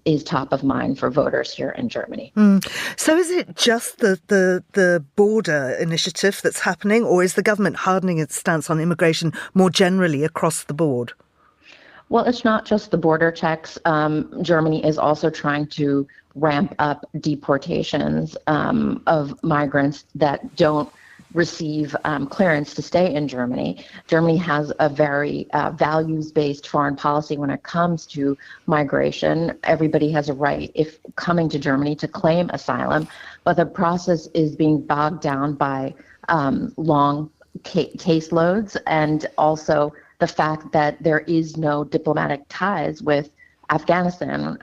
is top of mind for voters here in Germany.
So is it just the border initiative that's happening, or is the government hardening its stance on immigration more generally across the board?
Well, it's not just the border checks. Germany is also trying to ramp up deportations of migrants that don't receive clearance to stay in Germany. Germany has a very values-based foreign policy when it comes to migration. Everybody has a right, if coming to Germany, to claim asylum, but the process is being bogged down by long caseloads, and also the fact that there is no diplomatic ties with Afghanistan,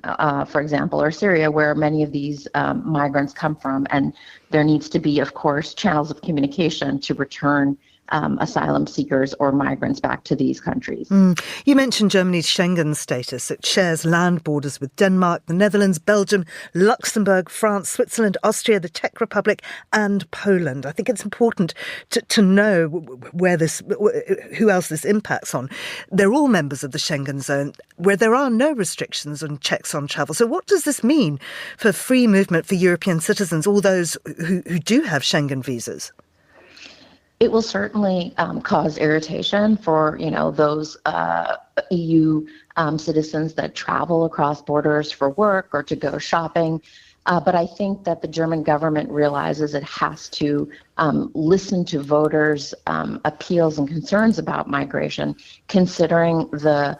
for example, or Syria, where many of these migrants come from. And there needs to be, of course, channels of communication to return asylum seekers or migrants back to these countries.
You mentioned Germany's Schengen status. It shares land borders with Denmark, the Netherlands, Belgium, Luxembourg, France, Switzerland, Austria, the Czech Republic and Poland. I think it's important to know who else this impacts on. They're all members of the Schengen zone where there are no restrictions and checks on travel. So what does this mean for free movement for European citizens, all those who do have Schengen visas?
It will certainly cause irritation for, those EU citizens that travel across borders for work or to go shopping. But I think that the German government realizes it has to listen to voters' appeals and concerns about migration, considering the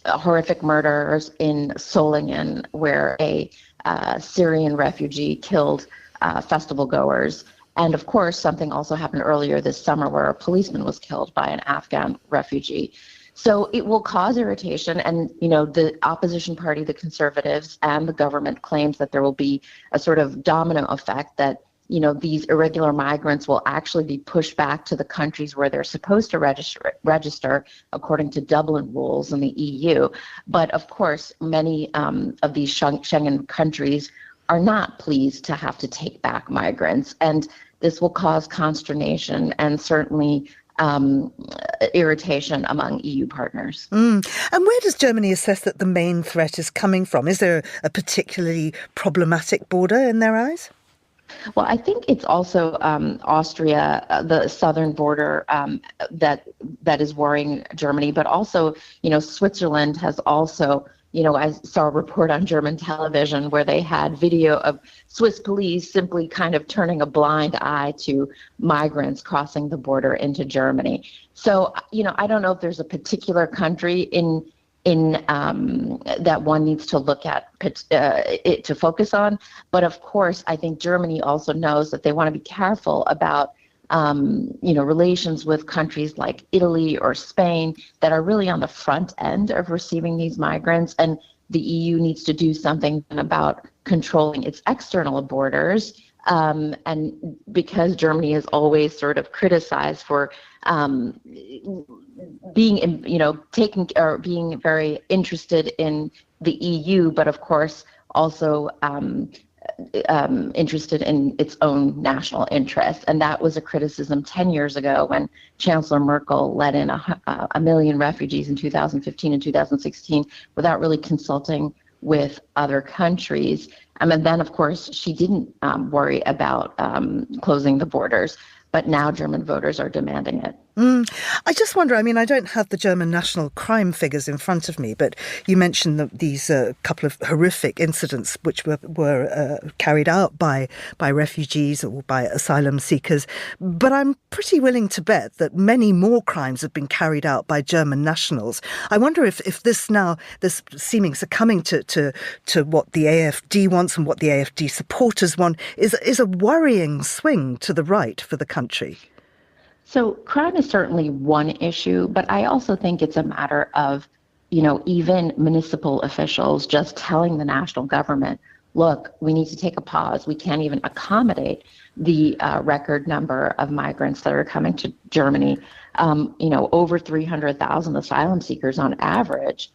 horrific murders in Solingen, where a Syrian refugee killed festival goers. And of course, something also happened earlier this summer where a policeman was killed by an Afghan refugee. So it will cause irritation. And, the opposition party, the Conservatives, and the government claims that there will be a sort of domino effect that, these irregular migrants will actually be pushed back to the countries where they're supposed to register according to Dublin rules in the EU. But of course, many of these Schengen countries are not pleased to have to take back migrants, and this will cause consternation and certainly irritation among EU partners.
And where does Germany assess that the main threat is coming from? Is there a particularly problematic border in their eyes?
Well, I think it's also Austria, the southern border, that is worrying Germany, but also, Switzerland has also. I saw a report on German television where they had video of Swiss police simply kind of turning a blind eye to migrants crossing the border into Germany. So, I don't know if there's a particular country in that one needs to look at it to focus on. But of course, I think Germany also knows that they want to be careful about relations with countries like Italy or Spain that are really on the front end of receiving these migrants. And the EU needs to do something about controlling its external borders. And because Germany is always sort of criticized for being, being very interested in the EU, but of course also interested in its own national interest. And that was a criticism 10 years ago when Chancellor Merkel let in a million refugees in 2015 and 2016 without really consulting with other countries. And then, of course, she didn't worry about closing the borders. But now German voters are demanding it.
I just wonder, I mean, I don't have the German national crime figures in front of me, but you mentioned these couple of horrific incidents which were carried out by refugees or by asylum seekers. But I'm pretty willing to bet that many more crimes have been carried out by German nationals. I wonder if this seeming succumbing to what the AfD wants and what the AfD supporters want is a worrying swing to the right for the country.
So crime is certainly one issue, but I also think it's a matter of, even municipal officials just telling the national government, look, we need to take a pause. We can't even accommodate the record number of migrants that are coming to Germany. Over 300,000 asylum seekers on average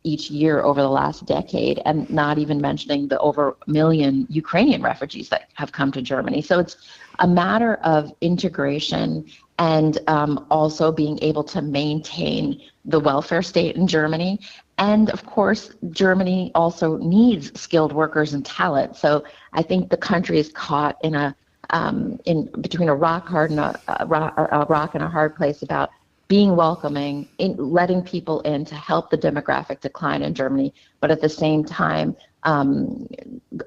each year over the last decade, and not even mentioning the over 1 million Ukrainian refugees that have come to Germany. So it's a matter of integration and also being able to maintain the welfare state in Germany. And of course, Germany also needs skilled workers and talent. So I think the country is caught in between a rock and a hard place about being welcoming, in letting people in to help the demographic decline in Germany, but at the same time,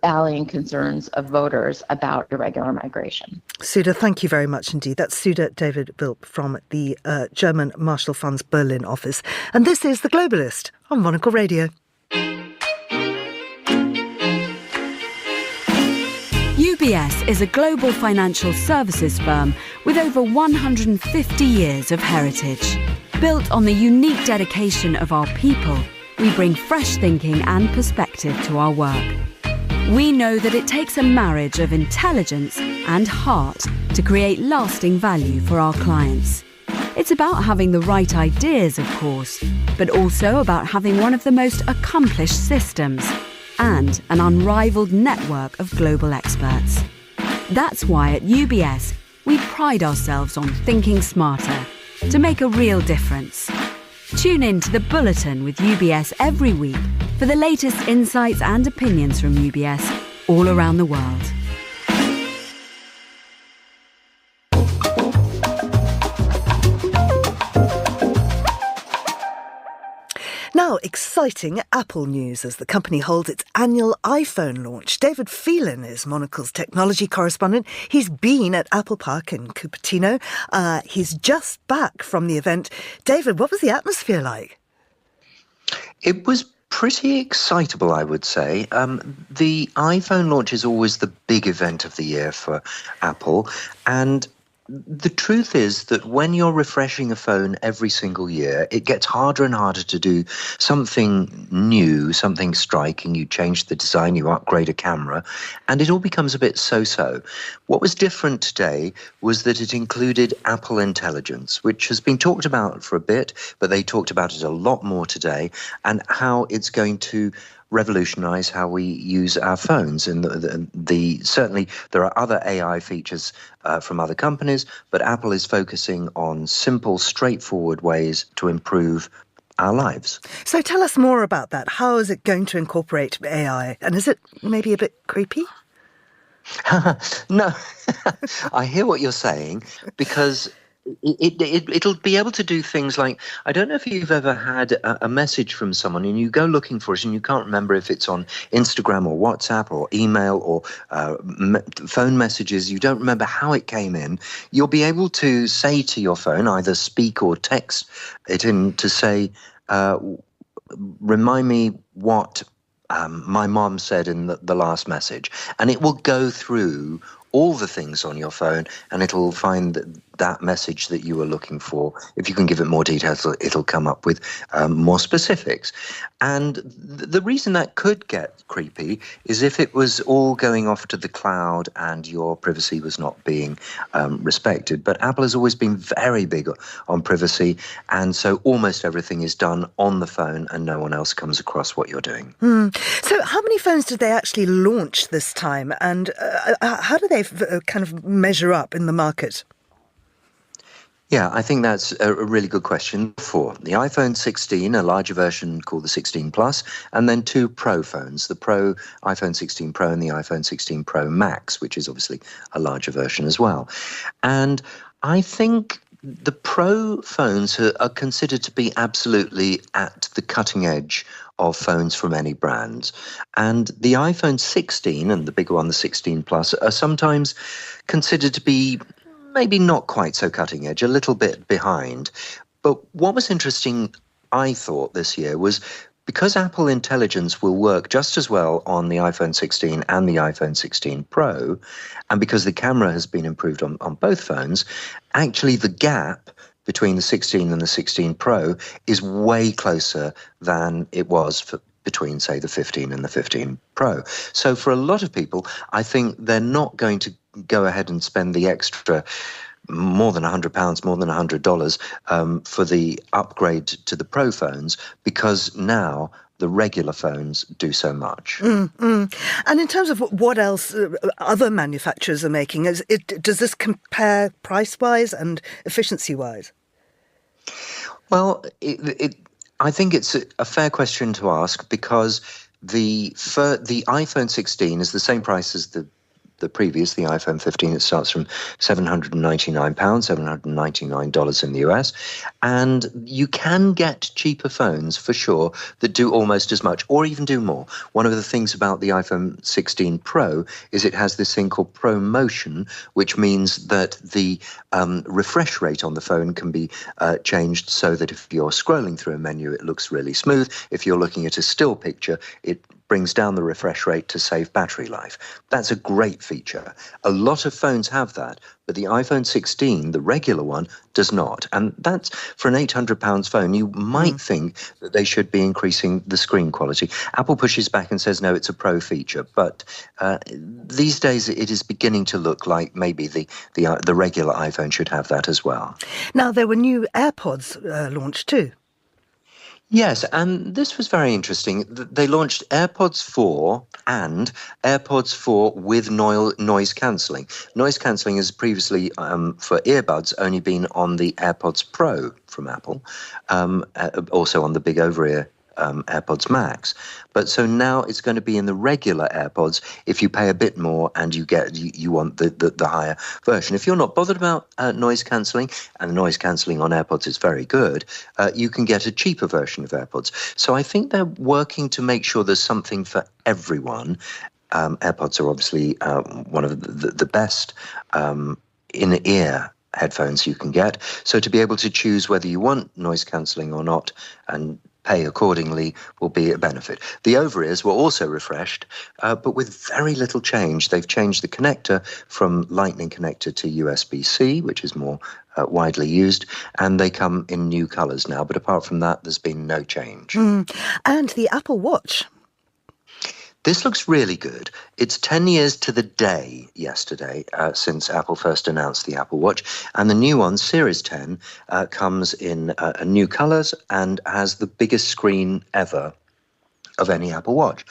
allaying concerns of voters about irregular migration.
Suda, thank you very much indeed. That's Suda David Wilp from the German Marshall Fund's Berlin office. And this is The Globalist on Monocle Radio.
UBS is a global financial services firm with over 150 years of heritage. Built on the unique dedication of our people, we bring fresh thinking and perspective to our work. We know that it takes a marriage of intelligence and heart to create lasting value for our clients. It's about having the right ideas, of course, but also about having one of the most accomplished systems and an unrivaled network of global experts. That's why at UBS, we pride ourselves on thinking smarter to make a real difference. Tune in to The Bulletin with UBS every week for the latest insights and opinions from UBS all around the world.
Now, exciting Apple news as the company holds its annual iPhone launch. David Phelan is Monocle's technology correspondent. He's been at Apple Park in Cupertino. He's just back from the event. David, what was the atmosphere like?
It was pretty excitable, I would say. The iPhone launch is always the big event of the year for Apple, and the truth is that when you're refreshing a phone every single year, it gets harder and harder to do something new, something striking. You change the design, you upgrade a camera, and it all becomes a bit so-so. What was different today was that it included Apple Intelligence, which has been talked about for a bit, but they talked about it a lot more today, and how it's going to revolutionize how we use our phones. And certainly there are other AI features from other companies, but Apple is focusing on simple, straightforward ways to improve our lives.
So tell us more about that. How is it going to incorporate AI? And is it maybe a bit creepy?
No, I hear what you're saying, because it'll be able to do things like, I don't know if you've ever had a message from someone and you go looking for it and you can't remember if it's on Instagram or WhatsApp or email or phone messages. You don't remember how it came in. You'll be able to say to your phone, either speak or text it in to say, remind me what my mom said in the last message. And it will go through all the things on your phone, and it'll find that message that you were looking for. If you can give it more details, it'll come up with more specifics. And the reason that could get creepy is if it was all going off to the cloud and your privacy was not being respected. But Apple has always been very big on privacy, and so almost everything is done on the phone and no one else comes across what you're doing.
So how many phones did they actually launch this time, and how do they kind of measure up in the market?
Yeah, I think that's a really good question. For the iPhone 16, a larger version called the 16 Plus, and then 2 Pro phones, the iPhone 16 Pro and the iPhone 16 Pro Max, which is obviously a larger version as well. And I think the Pro phones are considered to be absolutely at the cutting edge of phones from any brand. And the iPhone 16 and the bigger one, the 16 Plus, are sometimes considered to be maybe not quite so cutting edge, a little bit behind. But what was interesting, I thought, this year was because Apple Intelligence will work just as well on the iPhone 16 and the iPhone 16 Pro, and because the camera has been improved on both phones, actually the gap between the 16 and the 16 Pro is way closer than it was between, say, the 15 and the 15 Pro. So for a lot of people, I think they're not going to go ahead and spend the extra more than £100, more than $100 for the upgrade to the Pro phones, because now the regular phones do so much.
And in terms of what else other manufacturers are making, does this compare price-wise and efficiency-wise?
Well, I think it's a fair question to ask, because the iPhone 16 is the same price as the previous, the iPhone 15. It starts from £799, $799 in the US. And you can get cheaper phones, for sure, that do almost as much or even do more. One of the things about the iPhone 16 Pro is it has this thing called ProMotion, which means that the refresh rate on the phone can be changed so that if you're scrolling through a menu, it looks really smooth. If you're looking at a still picture, it brings down the refresh rate to save battery life. That's a great feature. A lot of phones have that, but the iPhone 16, the regular one, does not. And that's, for an £800 phone, you might think that they should be increasing the screen quality. Apple pushes back and says, no, it's a Pro feature. But these days, it is beginning to look like maybe the regular iPhone should have that as well.
Now, there were new AirPods launched too.
Yes, and this was very interesting. They launched AirPods 4 and AirPods 4 with noise cancelling. Noise cancelling has previously, for earbuds, only been on the AirPods Pro from Apple, also on the big over-ear AirPods Max. But so now it's going to be in the regular AirPods if you pay a bit more and you want the higher version. If you're not bothered about noise cancelling, and noise cancelling on AirPods is very good, you can get a cheaper version of AirPods. So I think they're working to make sure there's something for everyone. AirPods are obviously one of the best in-ear headphones you can get. So to be able to choose whether you want noise cancelling or not and pay accordingly will be a benefit. The over-ears were also refreshed, but with very little change. They've changed the connector from Lightning connector to USB-C, which is more widely used, and they come in new colours now. But apart from that, there's been no change.
And the Apple Watch.
This looks really good. It's 10 years to the day yesterday since Apple first announced the Apple Watch. And the new one, Series 10, comes in new colours and has the biggest screen ever of any Apple Watch,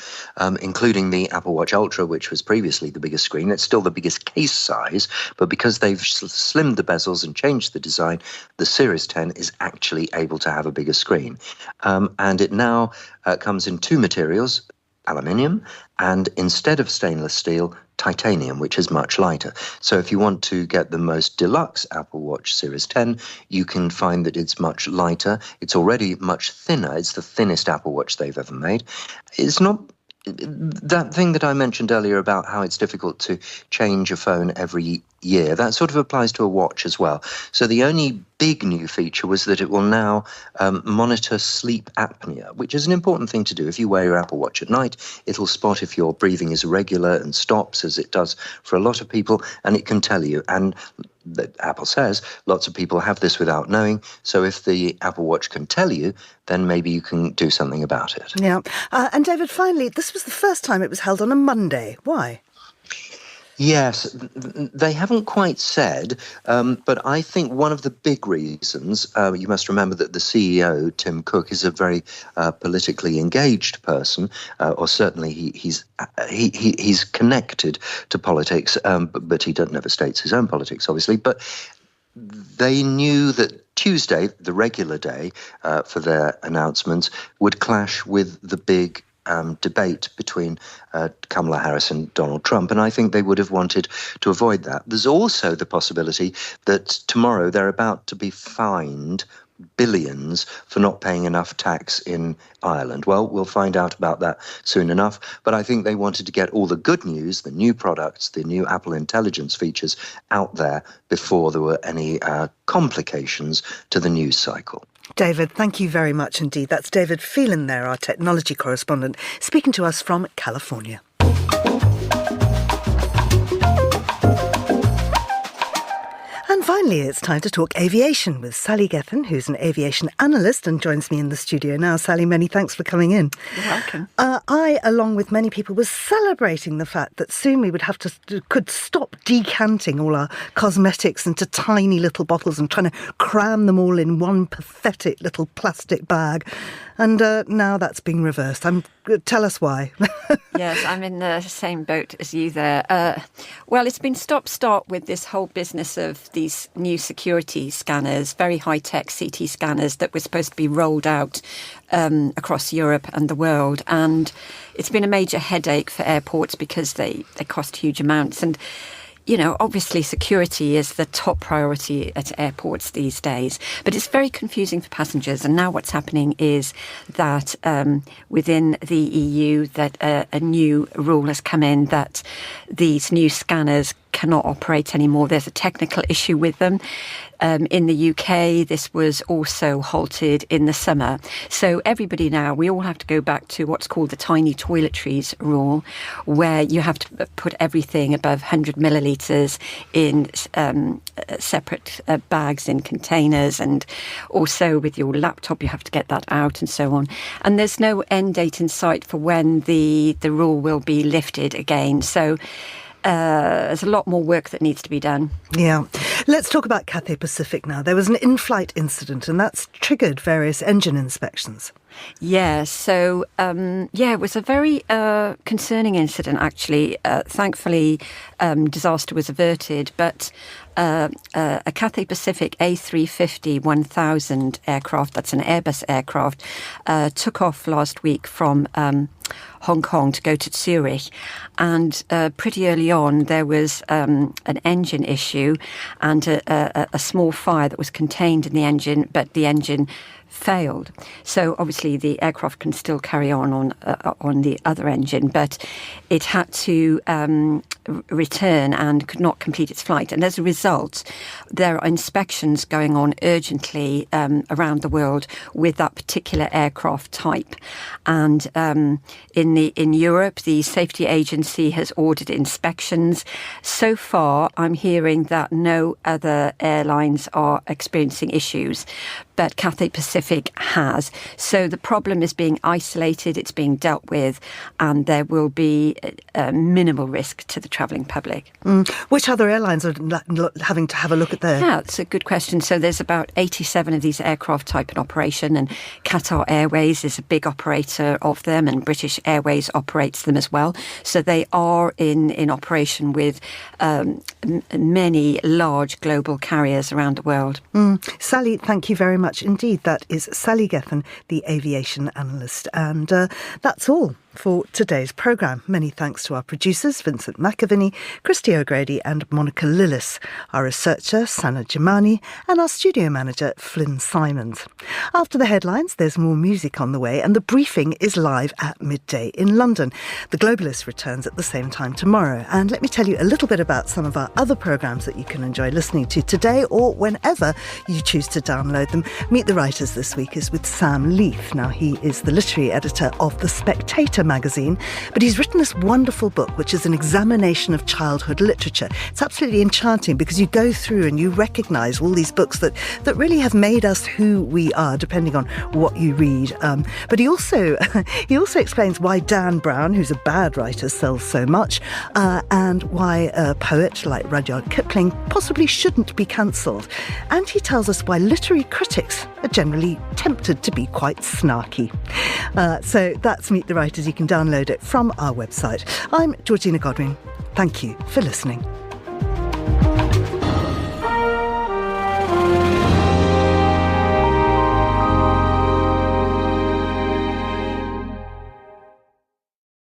including the Apple Watch Ultra, which was previously the biggest screen. It's still the biggest case size, but because they've slimmed the bezels and changed the design, the Series 10 is actually able to have a bigger screen. And it now comes in 2 materials, aluminium, and instead of stainless steel, titanium, which is much lighter. So if you want to get the most deluxe Apple Watch Series 10, you can find that it's much lighter. It's already much thinner. It's the thinnest Apple Watch they've ever made. It's not that thing that I mentioned earlier about how it's difficult to change a phone every year, that sort of applies to a watch as well. So the only big new feature was that it will now monitor sleep apnea, which is an important thing to do. If you wear your Apple Watch at night, it'll spot if your breathing is irregular and stops, as it does for a lot of people, and it can tell you. And Apple says lots of people have this without knowing. So if the Apple Watch can tell you, then maybe you can do something about it.
Yeah. And David, finally, this was the first time it was held on a Monday. Why?
Yes, they haven't quite said, but I think one of the big reasons, you must remember that the CEO, Tim Cook, is a very politically engaged person, or certainly he's connected to politics, but he never states his own politics, obviously. But they knew that Tuesday, the regular day for their announcements, would clash with the big debate between Kamala Harris and Donald Trump, and I think they would have wanted to avoid that. There's also the possibility that tomorrow they're about to be fined billions for not paying enough tax in Ireland. Well, we'll find out about that soon enough, but I think they wanted to get all the good news, the new products, the new Apple Intelligence features out there before there were any complications to the news cycle.
David, thank you very much indeed. That's David Phelan there, our technology correspondent, speaking to us from California. And finally, it's time to talk aviation with Sally Gethin, who's an aviation analyst and joins me in the studio now. Sally, many thanks for coming in.
You're welcome.
I, along with many people, was celebrating the fact that soon we could stop decanting all our cosmetics into tiny little bottles and trying to cram them all in one pathetic little plastic bag. And now that's being reversed. Tell us why.
Yes, I'm in the same boat as you there. Well, it's been stop-start with this whole business of these new security scanners, very high-tech CT scanners that were supposed to be rolled out across Europe and the world. And it's been a major headache for airports because they cost huge amounts. And you know, obviously security is the top priority at airports these days, but it's very confusing for passengers. And now what's happening is that within the EU that a new rule has come in that these new scanners cannot operate anymore. There's a technical issue with them. In the UK, this was also halted in the summer. So everybody now, we all have to go back to what's called the tiny toiletries rule, where you have to put everything above 100 millilitres in separate bags in containers, and also with your laptop, you have to get that out and so on. And there's no end date in sight for when the rule will be lifted again. So there's a lot more work that needs to be done.
Yeah. Let's talk about Cathay Pacific now. There was an in-flight incident and that's triggered various engine inspections.
Yeah, so, it was a very concerning incident, actually. Thankfully, disaster was averted, but a Cathay Pacific A350-1000 aircraft, that's an Airbus aircraft, took off last week from Hong Kong to go to Zurich. And pretty early on, there was an engine issue and a small fire that was contained in the engine, but the engine failed. So obviously the aircraft can still carry on the other engine, but it had to return and could not complete its flight. And as a result, there are inspections going on urgently around the world with that particular aircraft type. And in Europe, the safety agency has ordered inspections. So far, I'm hearing that no other airlines are experiencing issues, but Cathay Pacific has. So the problem is being isolated, it's being dealt with, and there will be minimal risk to the travelling public.
Which other airlines are having to have a look at their?
Yeah, it's a good question. So there's about 87 of these aircraft type in operation, and Qatar Airways is a big operator of them, and British Airways operates them as well. So they are in operation with many large global carriers around the world.
Sally, thank you very much indeed. That is Sally Gethin, the aviation analyst. And that's all for today's programme. Many thanks to our producers, Vincent McAviney, Christy O'Grady and Monica Lillis, our researcher, Sana Jimani, and our studio manager, Flynn Simons. After the headlines, there's more music on the way, and the briefing is live at midday in London. The Globalist returns at the same time tomorrow. And let me tell you a little bit about some of our other programmes that you can enjoy listening to today or whenever you choose to download them. Meet the Writers this week is with Sam Leith. Now, he is the literary editor of The Spectator magazine, but he's written this wonderful book, which is an examination of childhood literature. It's absolutely enchanting because you go through and you recognise all these books that really have made us who we are, depending on what you read. But he also explains why Dan Brown, who's a bad writer, sells so much, and why a poet like Rudyard Kipling possibly shouldn't be cancelled. And he tells us why literary critics are generally tempted to be quite snarky. So that's Meet the Writers. You can download it from our website. I'm Georgina Godwin. Thank you for listening.